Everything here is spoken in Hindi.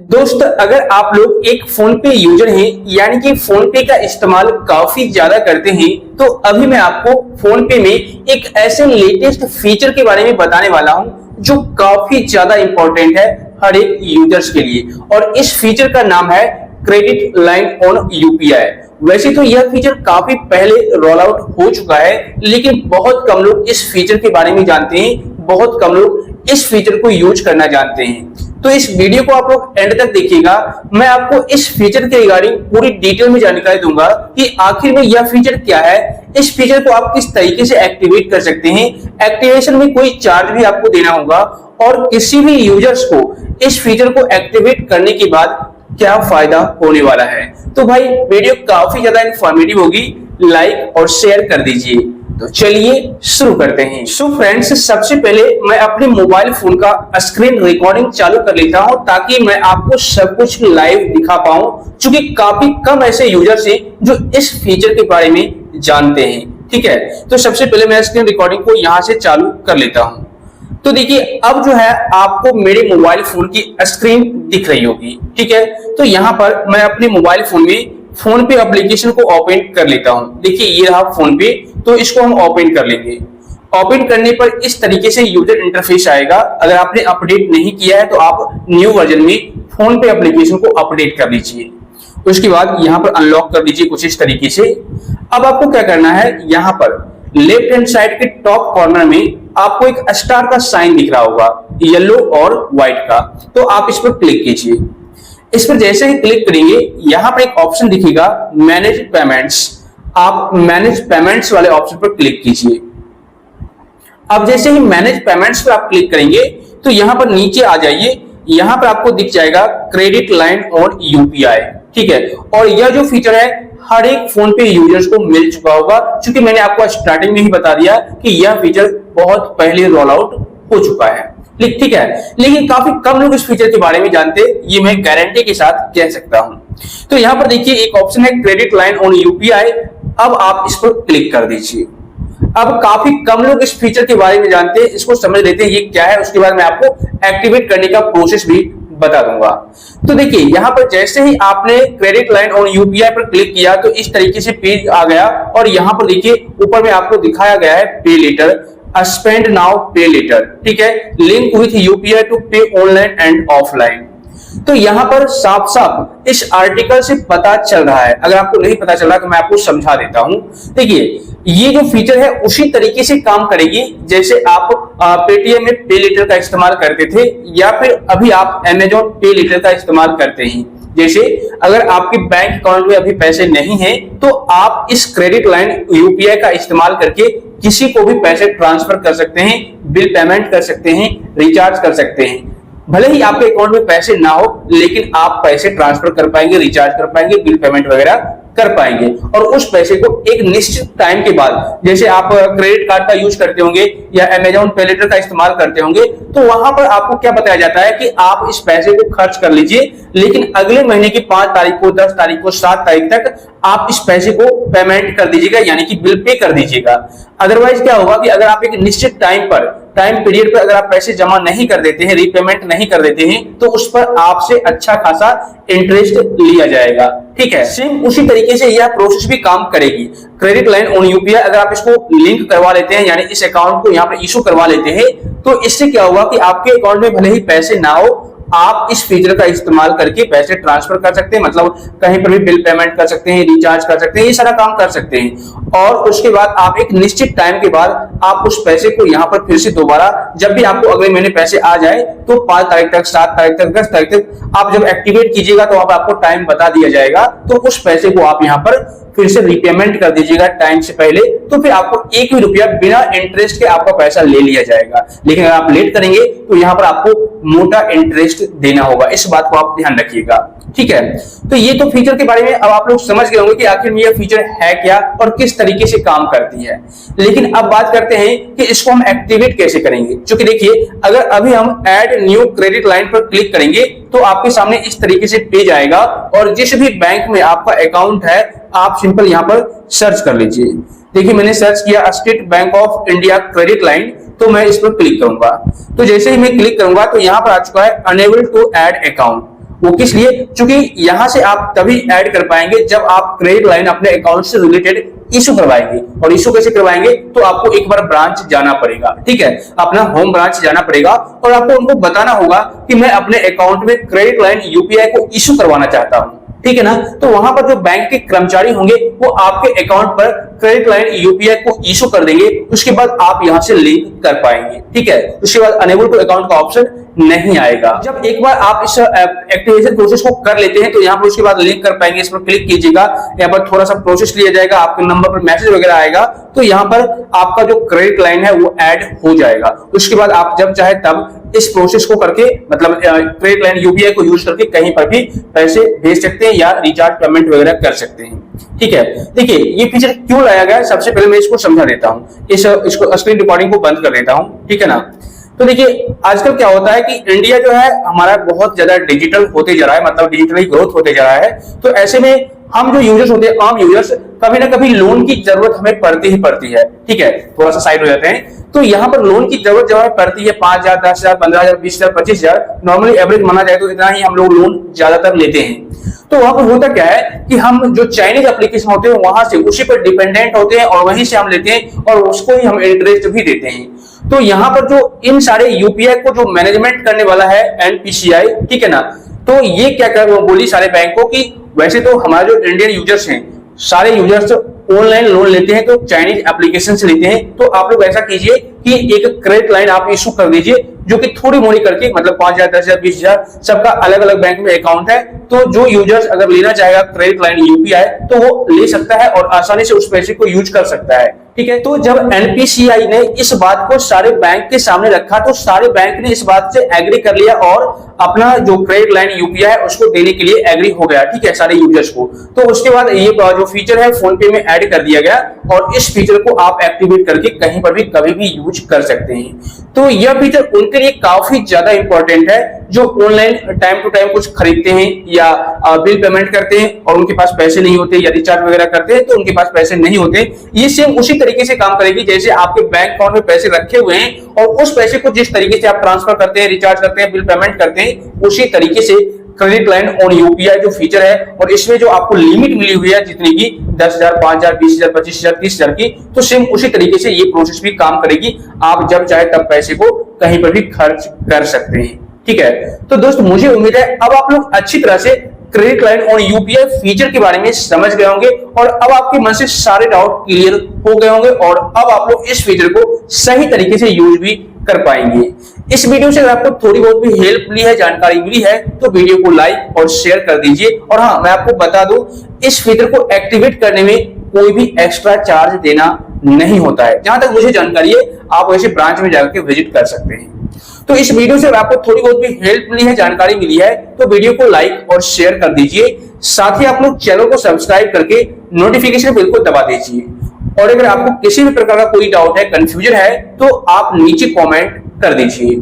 दोस्त, अगर आप लोग एक फोन पे यूजर हैं यानी कि फोन पे का इस्तेमाल काफी ज्यादा करते हैं, तो अभी मैं आपको फोन पे में एक ऐसे लेटेस्ट फीचर के बारे में बताने वाला हूं जो काफी ज्यादा इंपॉर्टेंट है हर एक यूजर्स के लिए। और इस फीचर का नाम है क्रेडिट लाइन ऑन यूपीआई। वैसे तो यह फीचर काफी पहले रोल आउट हो चुका है, लेकिन बहुत कम लोग इस फीचर के बारे में जानते हैं, बहुत कम लोग इस फीचर को यूज करना जानते हैं। तो इस वीडियो को आप लोग एंड तक देखिएगा। मैं आपको इस फीचर के रिगार्डिंग पूरी डिटेल में जानकारी दूंगा कि आखिर में यह फीचर क्या है, इस फीचर को आप किस तरीके से एक्टिवेट कर सकते हैं, एक्टिवेशन में कोई चार्ज भी आपको देना होगा, और किसी भी यूजर्स को इस फीचर को एक्टिवेट करने के बाद क्या फायदा होने वाला है। तो भाई वीडियो काफी ज्यादा इंफॉर्मेटिव होगी, लाइक और शेयर कर दीजिए। तो चलिए शुरू करते हैं। सो फ्रेंड्स, सबसे पहले मैं अपने मोबाइल फोन का स्क्रीन रिकॉर्डिंग चालू कर लेता हूं ताकि मैं आपको सब कुछ लाइव दिखा पाऊं, क्योंकि काफी कम ऐसे यूजर्स हैं जो इस फीचर के बारे में जानते हैं। ठीक है, तो सबसे पहले मैं स्क्रीन रिकॉर्डिंग को यहां से चालू कर लेता हूं। तो देखिए, अब जो है आपको मेरे मोबाइल फोन की स्क्रीन दिख रही होगी। ठीक है, तो यहां पर मैं अपने मोबाइल फोन में फोन पे एप्लीकेशन को ओपन कर लेता हूं। देखिए, ये रहा फोन पे, तो इसको हम ओपन कर लेंगे। ओपन करने पर इस तरीके से यूजर इंटरफेस आएगा। अगर आपने अपडेट नहीं किया है तो आप न्यू वर्जन में फोन पे एप्लीकेशन को अपडेट कर लीजिए। उसके बाद यहाँ पर अनलॉक कर लीजिए कुछ इस तरीके से। अब आपको क्या करना है, यहाँ पर लेफ्ट हैंड साइड के टॉप कॉर्नर में आपको एक स्टार का साइन दिख रहा होगा, येलो और व्हाइट का, तो आप इस पर क्लिक कीजिए। इस पर जैसे ही क्लिक करेंगे, यहाँ पर एक ऑप्शन दिखेगा मैनेज पेमेंट्स। आप मैनेज पेमेंट्स वाले ऑप्शन पर क्लिक कीजिए। अब जैसे ही मैनेज पेमेंट्स पर आप क्लिक करेंगे तो यहाँ पर नीचे आ जाइए। यहाँ पर आपको दिख जाएगा क्रेडिट लाइन ऑन यूपीआई। ठीक है, और यह जो फीचर है हर एक फोन पे यूजर्स को मिल चुका होगा, क्योंकि मैंने आपको स्टार्टिंग में ही बता दिया कि यह फीचर बहुत पहले रोल आउट हो चुका है। ठीक है, लेकिन काफी कम लोग इस फीचर के बारे में जानते, ये मैं गारंटी के साथ कह सकता हूं। तो यहां पर देखिए एक ऑप्शन है क्रेडिट लाइन ऑन यूपीआई। अब आप इस पर क्लिक कर दीजिए। अब काफी कम लोग इस फीचर के बारे में जानते हैं, इसको समझ लेते हैं ये क्या है, उसके बाद मैं आपको एक्टिवेट करने का प्रोसेस भी बता दूंगा। तो देखिए, यहां पर जैसे ही आपने क्रेडिट लाइन ऑन यूपीआई पर क्लिक किया तो इस तरीके से पेज आ गया, और यहां पर देखिए ऊपर में आपको दिखाया गया है पे लेटर, स्पेंड नाउ पे लेटर। ठीक है, लिंक विथ यूपीआई टू पे ऑनलाइन एंड ऑफलाइन। तो यहां पर साफ साफ इस आर्टिकल से पता चल रहा है, अगर आपको नहीं पता चल रहा तो मैं आपको समझा देता हूं। देखिए, ये जो फीचर है उसी तरीके से काम करेगी जैसे आप पेटीएम में पे लेटर का इस्तेमाल करते थे, या फिर अभी आप अमेजॉन पे लेटर का इस्तेमाल करते हैं। जैसे अगर आपके बैंक अकाउंट में अभी पैसे नहीं है तो आप इस क्रेडिट लाइन यूपीआई का इस्तेमाल करके किसी को भी पैसे ट्रांसफर कर सकते हैं, बिल पेमेंट कर सकते हैं, रिचार्ज कर सकते हैं। भले ही आपके अकाउंट में पैसे ना हो, लेकिन आप पैसे ट्रांसफर कर पाएंगे, रिचार्ज कर पाएंगे, बिल पेमेंट वगैरह कर पाएंगे। और उस पैसे को एक निश्चित टाइम के बाद, जैसे आप क्रेडिट कार्ड का यूज करते होंगे या अमेजॉन पे लेटर का इस्तेमाल करते होंगे, तो वहां पर आपको क्या बताया जाता है कि आप इस पैसे को खर्च कर लीजिए, लेकिन अगले महीने की 5 तारीख को, 10 तारीख को, 7 तारीख तक आप इस पैसे को पेमेंट कर दीजिएगा, यानी कि बिल पे कर दीजिएगा। अदरवाइज क्या होगा कि अगर आप एक निश्चित टाइम पीरियड पर अगर आप पैसे जमा नहीं कर देते हैं, रीपेमेंट नहीं कर देते हैं, तो उस पर आपसे अच्छा खासा इंटरेस्ट लिया जाएगा। ठीक है, सेम उसी तरीके से यह प्रोसेस भी काम करेगी। क्रेडिट लाइन ऑन यूपीआई अगर आप इसको लिंक करवा लेते हैं, यानी इस अकाउंट को यहाँ पर इशू करवा लेते हैं, तो इससे क्या होगा कि आपके अकाउंट में भले ही पैसे ना हो, आप इस फीचर का इस्तेमाल करके पैसे ट्रांसफर कर सकते हैं, मतलब कहीं पर भी बिल पेमेंट कर सकते हैं, रिचार्ज कर सकते हैं, ये सारा काम कर सकते हैं। और उसके बाद आप एक निश्चित टाइम के बाद आप उस पैसे को यहाँ पर फिर से दोबारा, जब भी आपको अगले महीने पैसे आ जाए, तो 5 तारीख तक, 7 तारीख तक, 10 तारीख तक आप जब एक्टिवेट कीजिएगा तो आपको टाइम बता दिया जाएगा, तो उस पैसे को आप यहाँ पर फिर से रीपेमेंट कर दीजिएगा टाइम से पहले, तो फिर आपको एक भी रुपया बिना इंटरेस्ट के आपका पैसा ले लिया जाएगा। लेकिन अगर आप लेट करेंगे तो यहाँ पर आपको मोटा इंटरेस्ट देना होगा, इस बात को आप ध्यान रखिएगा। ठीक है, तो ये तो फीचर के बारे में अब आप लोग समझ गए होंगे कि आखिर में यह फीचर है क्या और किस तरीके से काम करती है। लेकिन अब बात करते हैं कि इसको हम एक्टिवेट कैसे करेंगे। क्योंकि देखिए, अगर अभी हम ऐड न्यू क्रेडिट लाइन पर क्लिक करेंगे तो आपके सामने इस तरीके से पेज आएगा, और जिस भी बैंक में आपका अकाउंट है आप सिंपल यहाँ पर सर्च कर लीजिए। देखिए, मैंने सर्च किया state bank of India credit line, तो मैं इस पर क्लिक करूंगा। तो जैसे ही मैं क्लिक करूंगा तो यहाँ पर आ चुका है अनेबल टू ऐड अकाउंट। वो किस लिए? क्योंकि यहां से आप तभी ऐड कर पाएंगे जब आप क्रेडिट लाइन अपने अकाउंट से रिलेटेड इशू करवाएंगे। और इशू कैसे करवाएंगे? तो आपको एक बार ब्रांच जाना पड़ेगा, ठीक है, अपना होम ब्रांच जाना पड़ेगा और आपको उनको बताना होगा कि मैं अपने अकाउंट में क्रेडिट लाइन यूपीआई को इशू करवाना चाहता हूं, ठीक है ना। तो वहां पर जो बैंक के कर्मचारी होंगे वो आपके अकाउंट पर क्रेडिट लाइन यूपीआई को इशू कर देंगे। उसके बाद आप यहां से लिंक कर पाएंगे, ठीक है। उसके बाद अनेबल टू अकाउंट का ऑप्शन नहीं आएगा। जब एक बार आप इस एक्टिवेशन प्रोसेस को कर लेते हैं तो यहाँ पर उसके बाद लिंक कर पाएंगे। इस पर क्लिक कीजिएगा, यहाँ पर थोड़ा सा प्रोसेस लिया जाएगा, आपके नंबर पर मैसेज वगैरह आएगा, तो यहाँ पर आपका जो क्रेडिट लाइन है वो ऐड हो जाएगा। उसके बाद आप जब चाहे तब इस प्रोसेस को करके मतलब क्रेडिट लाइन यूपीआई को यूज करके कहीं पर भी पैसे भेज सकते हैं या रिचार्ज पेमेंट वगैरह कर सकते हैं, ठीक है। देखिए ये फीचर क्यों लाया गया है, सबसे पहले मैं इसको समझा देता हूँ। इसको स्क्रीन रिकॉर्डिंग को बंद कर देता हूँ, ठीक है ना। तो देखिए आजकल क्या होता है कि इंडिया जो है हमारा बहुत ज्यादा डिजिटल होते जा रहा है, मतलब डिजिटली ग्रोथ होते जा रहा है। तो ऐसे में हम जो यूजर्स होते हैं, आम यूजर्स, कभी ना कभी लोन की जरूरत हमें पड़ती ही पड़ती है, ठीक है। थोड़ा सा साइड हो जाते हैं। तो यहाँ पर लोन की जरूरत जब हमें पड़ती है 5,000, 10,000, 15,000, 20,000, 25,000, नॉर्मली एवरेज माना जाए तो इतना ही हम लोग लोन ज्यादातर लेते हैं। तो वहां पर होता क्या है कि हम जो चाइनीज एप्लीकेशन होते हैं वहां से उसी पर डिपेंडेंट होते हैं और वहीं से हम लेते हैं और उसको ही हम इंटरेस्ट भी देते हैं। तो यहाँ पर जो इन सारे यूपीआई को जो मैनेजमेंट करने वाला है एनपीसीआई, ठीक है ना, तो ये क्या कर वो बोली सारे बैंकों की वैसे तो हमारे जो इंडियन यूजर्स हैं सारे यूजर्स ऑनलाइन लोन लेते हैं तो चाइनीज एप्लीकेशन से लेते हैं। तो आप लोग ऐसा कीजिए कि एक क्रेडिट लाइन आप इशू कर दीजिए जो कि थोड़ी मोड़ी करके, मतलब 5,000, 10,000, 20,000 सबका अलग अलग बैंक में अकाउंट है। तो जो यूजर्स अगर लेना चाहेगा क्रेडिट लाइन यूपीआई तो वो ले सकता है और आसानी से उस पैसे को यूज कर सकता है, ठीक है। तो जब एनपीसीआई ने इस बात को सारे बैंक के सामने रखा तो सारे बैंक ने इस बात से एग्री कर लिया और अपना जो क्रेडिट लाइन यूपीआई है उसको देने के लिए एग्री हो गया, ठीक है, सारे यूजर्स को। तो उसके बाद ये जो फीचर है फोन पे में ऐड कर दिया गया और इस फीचर को आप एक्टिवेट करके कहीं पर भी कभी भी यूज कर सकते हैं। तो यह फीचर उनके लिए काफी ज्यादा इंपॉर्टेंट है जो ऑनलाइन टाइम टू टाइम कुछ खरीदते हैं या बिल पेमेंट करते हैं और उनके पास पैसे नहीं होते या रिचार्ज वगैरह करते हैं तो उनके पास पैसे नहीं होते। ये सेम उसी तरीके से काम करेगी जैसे आपके बैंक अकाउंट में पैसे रखे हुए हैं और उस पैसे को जिस तरीके से आप ट्रांसफर करते हैं, रिचार्ज करते हैं, बिल पेमेंट करते हैं, उसी तरीके से क्रेडिट लाइन ऑन यूपीआई जो फीचर है और इसमें जो आपको लिमिट मिली हुई है जितनी की 10,000, 5,000, 20,000, 25,000, 30,000 की, तो सेम उसी तरीके से ये प्रोसेस भी काम करेगी। आप जब चाहे तब पैसे को कहीं पर भी खर्च कर सकते हैं, ठीक है। तो दोस्त मुझे उम्मीद है अब आप लोग अच्छी तरह से क्रेडिट लाइन और यूपीआई फीचर के बारे में समझ गए होंगे और अब आपके मन से सारे डाउट क्लियर हो गए होंगे और अब आप लोग इस फीचर को सही तरीके से यूज भी कर पाएंगे। इस वीडियो से अगर आपको थोड़ी बहुत भी हेल्प मिली है, जानकारी मिली है, तो वीडियो को लाइक और शेयर कर दीजिए। और हाँ, मैं आपको बता दूं इस फीचर को एक्टिवेट करने में कोई भी एक्स्ट्रा चार्ज देना नहीं होता है। जहां तक मुझे जानकारी है आप वैसे ब्रांच में जाकर विजिट कर सकते हैं। तो इस वीडियो से आपको थोड़ी बहुत भी हेल्प मिली है, जानकारी मिली है, तो वीडियो को लाइक और शेयर कर दीजिए। साथ ही आप लोग चैनल को सब्सक्राइब करके नोटिफिकेशन बेल को दबा दीजिए। और अगर आपको किसी भी प्रकार का कोई डाउट है, कंफ्यूजन है, तो आप नीचे कमेंट कर दीजिए।